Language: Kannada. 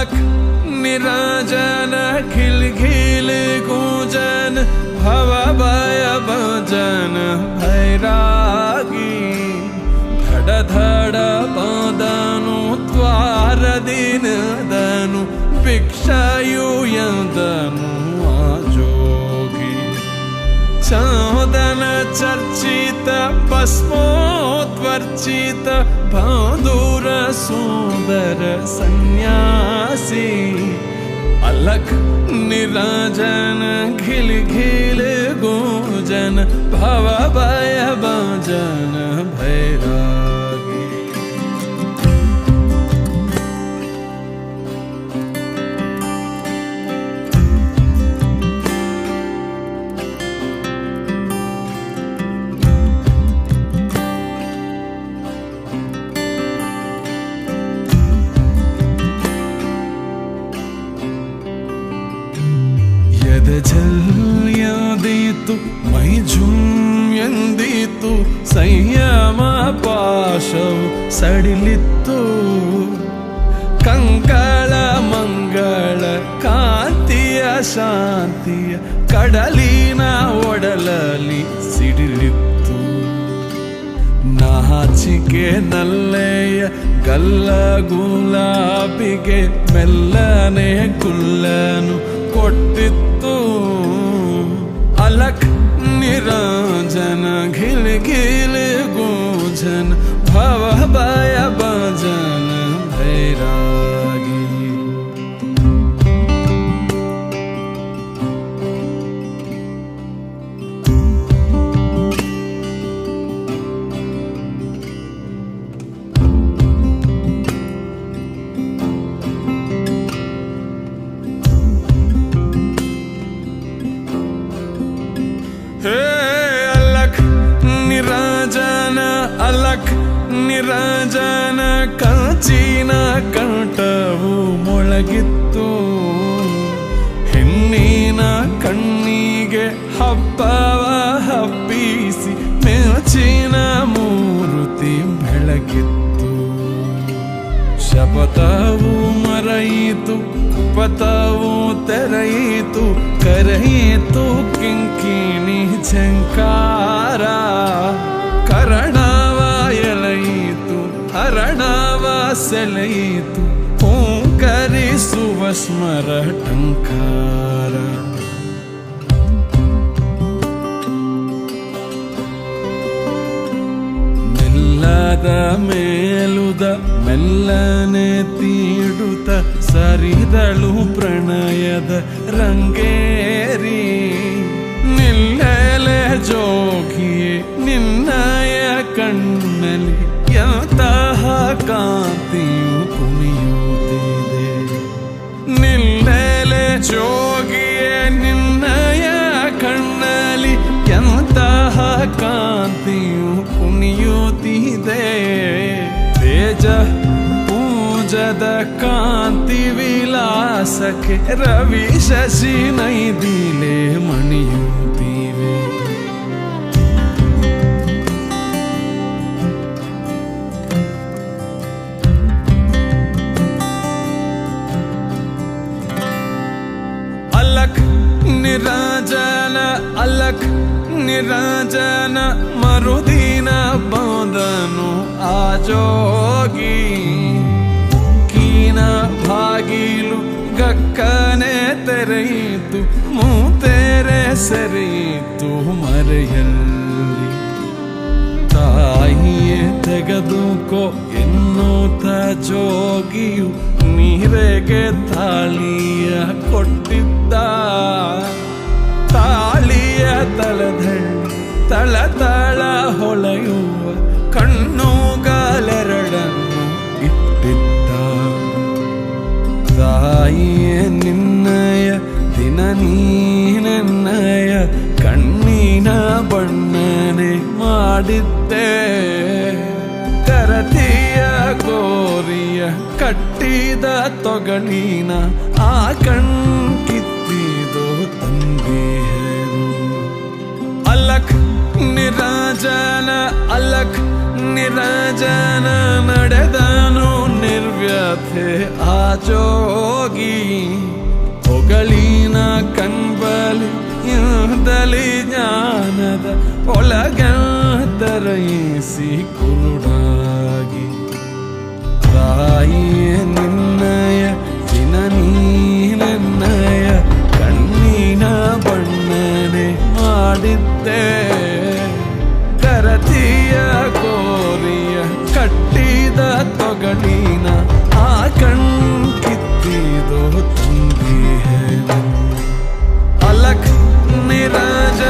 अलख निराजन खिल खिल गूंजन भव भय भजन भैरागी धड़ धड़ बदनु द्वार दिनदनु भिक्षायु यदनु आजोगी चोदन चर्चित भस्मोत्वर्चित भादुर सुंदर सन्यासी अलख निराजन घिल घिल गूंजन भव भय भजन भैरागी झल्यदीतु मयि झुम्यंदीतु संयम पाशವು ಸಡಿಲಿತ್ತು ಕಂಗಳ ಮಂಗಳ ಕಾಂತಿಯ ಶಾಂತಿಯ ಕಡಲಿನ ಒಡಲಲ್ಲಿ ಸಿಡಿಲಿತ್ತು ನಾಚಿಕೆ ನಲ್ಲೆಯ ಗಲ್ಲ ಗುಲಾಬಿಗೆ ಮೆಲ್ಲನೆ ಕುಲ್ಲನು ಕೊಟ್ಟಿತ್ತು अलख निराजन घिल घिल गूंजन भव भय भजन भैरागी अलख निराजन ಕಂಚಿನ ಕಂಠವು ಮೊಳಗಿತ್ತು ಹೆಣ್ಣಿನ ಕಣ್ಣಿಗೆ ಹಬ್ಬವ ಹಬ್ಬಿಸಿ ಮೆಚ್ಚಿನ ಮೂರ್ತಿ ಬೆಳಗಿತ್ತು ಶಪಥವು ಮರೆಯಿತು ಪಥವು ತೆರೆಯಿತು ಕರೆಯಿತು ಕಿಂಕಿಣಿ ಝಂಕಾರ ಕರಣವ ಎಳೆಯಿತು ಹರಣವ ಸೆಳೆಯಿತು ಓಂಕರಿಸುವ ಸ್ಮರ ಟಂಕಾರ ಮೆಲ್ಲದ ಮೇಲುದ ಮೆಲ್ಲನೆ ತೀಡುತ್ತ ಸರಿದಳು ಪ್ರಣಯದ ರಂಗೇರಿ ನಿಲ್ಲೆಲೆ ಜೋಗಿಯೇ ನಿನ್ನಯ ಕಣ್ಣಲ್ಲಿ ಎಂತಹ ಕಾಂತಿಯು ಕುಣಿಯುತ್ತಿದೆ ನಿಲ್ಲೆಲೆ ಜೋಗಿಯೇ ನಿನ್ನಯ ಕಣ್ಣಲ್ಲಿ ಎಂತಹ ಕಾಂತಿಯು ಕುಣಿಯುತ್ತಿದೆ ತೇಜ ಪೂಜದ ಕಾಂತಿ ವಿಲಾಸಕ್ಕೆ ರವಿ ಶಶಿ ನೈದಿಲೆ ಮಣಿಯುತ್ತಿವೆ अलख निराजन अलख निराजन मरुदिन बंदनु आजोगी कीन भागिलु गಕ್ಕನೆ ತೆರೆಯಿತು ಮೂತೆರೆ ಸರಿಯಿತು ಮರೆಯಲ್ಲಿ ತಾಯಿಯೇ ತೆಗೆದುಕೋ ಎನ್ನುತ್ತ ಜೋಗಿಯು ನೀರೆಗೆ ತಾಳಿಯ ಕೊಟ್ಟಿದ್ದ ತಾಳಿಯ ತಳಧಳ್ಳಿ ತಳ ತಳ ಹೊಳೆಯುವ ಕಣ್ಣುಗಳೆರಡನ್ನು ಇಟ್ಟಿದ್ದ ತಾಯಿಯೇ ನಿನ್ನಯ ದಿನ ನೀನೆನ್ನಯ ಕಣ್ಣಿನ ಬಣ್ಣನೆ ಮಾಡಿದ್ದೆ ಕರತಿಯ ಗೋರಿಯ ಕಟ್ಟಿದ ತೊಗಲಿನ ಆ ಕಣ್ಕಿತ್ತಿದೋ ತಂದೆಯರು अलख निराजन अलख निराजन ನಡೆದನು ನಿರ್ವಿ ವ್ಯಥೆ ಆಜೋಗಿ ಹೊಗಳಿನ ಕಣ್ಬಲಿ ಇಂದಲಿ ಜ್ಞಾನದ ಒಳಗದರಯಿಸಿ ಕುರುಡಾಗಿ ತಾಯಿಯೇ ನಿನ್ನಯ ನೀನನ್ನಯ ಕಣ್ಣಿನ ಬಣ್ಣನೆ ಮಾಡಿದ್ದೆ ಕರತಿಯ ಕೋರಿಯ ಕಟ್ಟಿದ ತೊಗಲಿನ ಆ ಕಣ್ಕಿತ್ತಿದೋ ತುಂಬಿಹೆನು ಅಲಕ್ ನಿರಾಜ